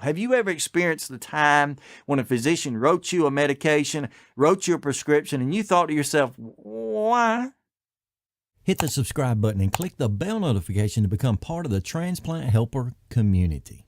Have you ever experienced the time when a physician wrote you a medication, wrote you a prescription, and you thought to yourself, why? Hit the subscribe button and click the bell notification to become part of the Transplant Helper community.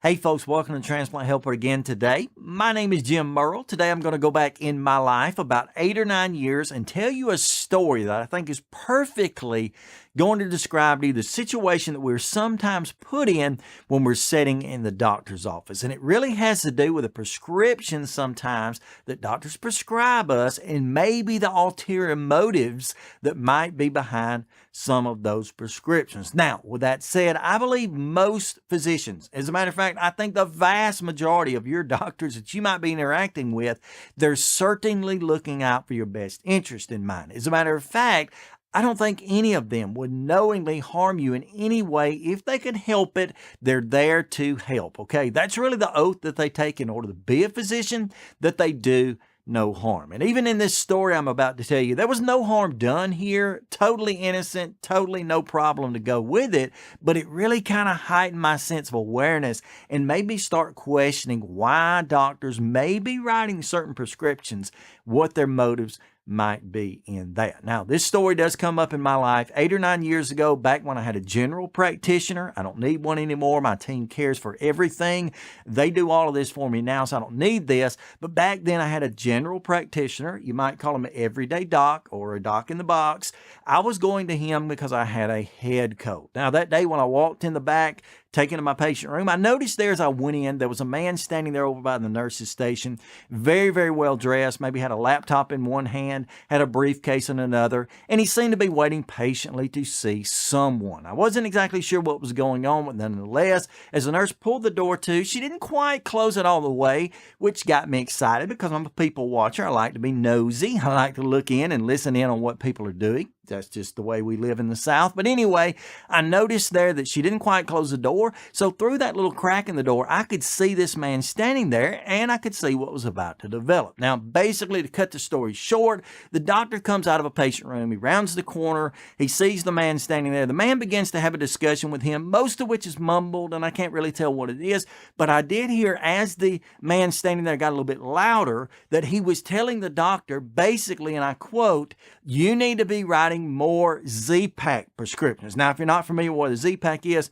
Hey folks, welcome to Transplant Helper again today. My name is Jim Merle. Today I'm going to go back in my life about 8 or 9 years and tell you a story that I think is perfectly going to describe to you the situation that we're sometimes put in when we're sitting in the doctor's office. And it really has to do with a prescription sometimes that doctors prescribe us and maybe the ulterior motives that might be behind some of those prescriptions. Now, with that said, I believe most physicians, as a matter of fact, I think the vast majority of your doctors that you might be interacting with, they're certainly looking out for your best interest in mind. As a matter of fact, I don't think any of them would knowingly harm you in any way. If they can help it, they're there to help, okay? That's really the oath that they take in order to be a physician, that they do no harm. And even in this story I'm about to tell you, there was no harm done here, totally innocent, totally no problem to go with it, but it really kind of heightened my sense of awareness and made me start questioning why doctors may be writing certain prescriptions, what their motives might be in that. Now, this story does come up in my life 8 or 9 years ago, back when I had a general practitioner. I don't need one anymore. My team cares for everything. They do all of this for me now, so I don't need this. But back then, I had a general practitioner. You might call him an everyday doc or a doc in the box. I was going to him because I had a head cold. Now, that day when I walked in the back, taken to my patient room, I noticed there as I went in, there was a man standing there over by the nurse's station, very, very well dressed, maybe had a laptop in one hand, had a briefcase in another, and he seemed to be waiting patiently to see someone. I wasn't exactly sure what was going on, but nonetheless, as the nurse pulled the door to, she didn't quite close it all the way, which got me excited because I'm a people watcher. I like to be nosy. I like to look in and listen in on what people are doing. That's just the way we live in the South. But anyway, I noticed there that she didn't quite close the door. So through that little crack in the door, I could see this man standing there and I could see what was about to develop. Now, basically, to cut the story short, the doctor comes out of a patient room. He rounds the corner. He sees the man standing there. The man begins to have a discussion with him, most of which is mumbled, and I can't really tell what it is. But I did hear, as the man standing there got a little bit louder, that he was telling the doctor, basically, and I quote, "You need to be writing more Z-Pak prescriptions." Now, if you're not familiar with what a Z-Pak is,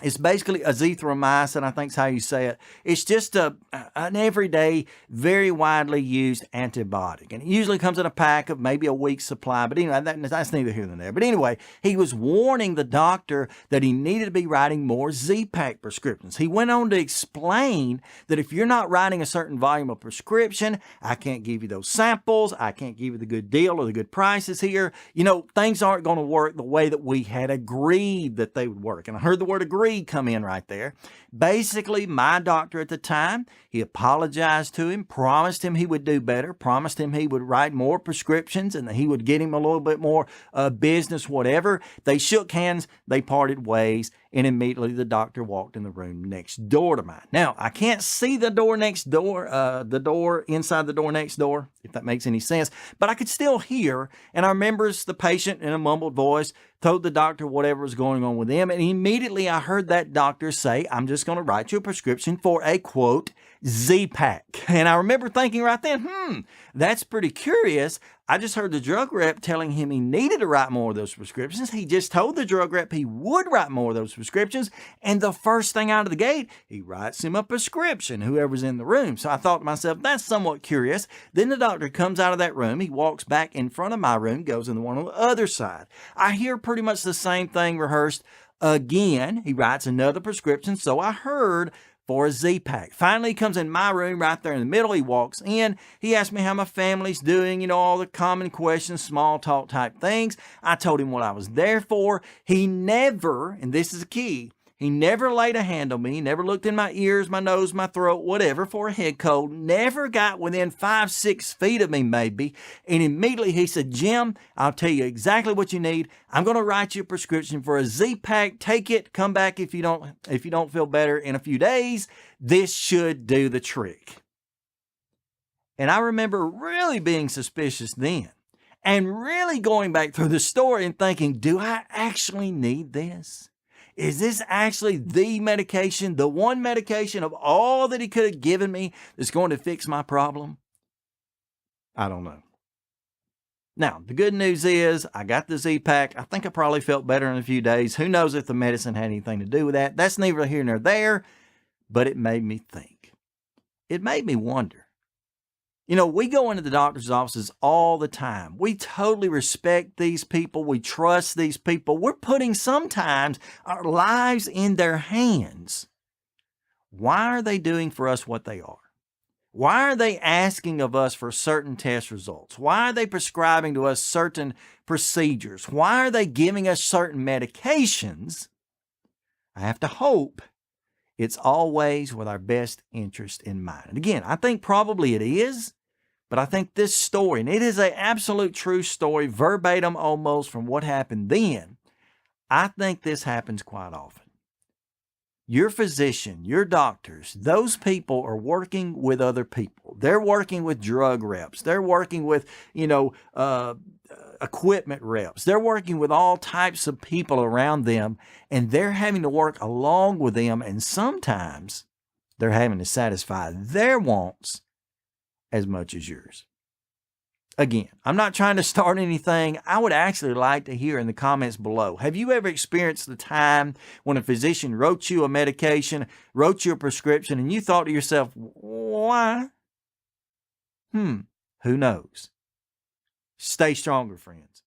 it's basically azithromycin, I think is how you say it. It's just an everyday, very widely used antibiotic. And it usually comes in a pack of maybe a week's supply. But anyway, that's neither here nor there. But anyway, he was warning the doctor that he needed to be writing more Z-Pak prescriptions. He went on to explain that if you're not writing a certain volume of prescription, I can't give you those samples. I can't give you the good deal or the good prices here. You know, things aren't going to work the way that we had agreed that they would work. And I heard the word agree come in right there. Basically, my doctor at the time, he apologized to him, promised him he would do better, promised him he would write more prescriptions and that he would get him a little bit more business, whatever. They shook hands, they parted ways, and immediately the doctor walked in the room next door to mine. Now, I can't see the door next door, inside the door next door, if that makes any sense, but I could still hear, and I remember the patient in a mumbled voice told the doctor whatever was going on with him, and immediately I heard that doctor say, "I'm just going to write you a prescription for a, quote, Z-Pak." And I remember thinking right then, that's pretty curious. I just heard the drug rep telling him he needed to write more of those prescriptions. He just told the drug rep he would write more of those prescriptions. And the first thing out of the gate, he writes him a prescription, whoever's in the room. So I thought to myself, that's somewhat curious. Then the doctor comes out of that room. He walks back in front of my room, goes in the one on the other side. I hear pretty much the same thing rehearsed again. He writes another prescription. So I heard for a Z-Pak. Finally, he comes in my room right there in the middle. He walks in. He asks me how my family's doing, you know, all the common questions, small talk type things. I told him what I was there for. He never, and this is the key, he never laid a hand on me, never looked in my ears, my nose, my throat, whatever, for a head cold, never got within 5-6 feet of me maybe. And immediately he said, "Jim, I'll tell you exactly what you need. I'm going to write you a prescription for a Z-Pak. Take it. Come back if you don't feel better in a few days. This should do the trick." And I remember really being suspicious then and really going back through the story and thinking, do I actually need this? Is this actually the medication, the one medication of all that he could have given me that's going to fix my problem? I don't know. Now, the good news is I got the Z-Pack. I think I probably felt better in a few days. Who knows if the medicine had anything to do with that? That's neither here nor there, but it made me think. It made me wonder. You know, we go into the doctor's offices all the time. We totally respect these people. We trust these people. We're putting sometimes our lives in their hands. Why are they doing for us what they are? Why are they asking of us for certain test results? Why are they prescribing to us certain procedures? Why are they giving us certain medications? I have to hope it's always with our best interest in mind. And again, I think probably it is, but I think this story, and it is an absolute true story, verbatim almost from what happened then, I think this happens quite often. Your physician, your doctors, those people are working with other people. They're working with drug reps. They're working with, equipment reps. They're working with all types of people around them, and they're having to work along with them. And sometimes they're having to satisfy their wants as much as yours. Again, I'm not trying to start anything. I would actually like to hear in the comments below. Have you ever experienced the time when a physician wrote you a medication, wrote you a prescription, and you thought to yourself, why? Who knows? Stay stronger, friends.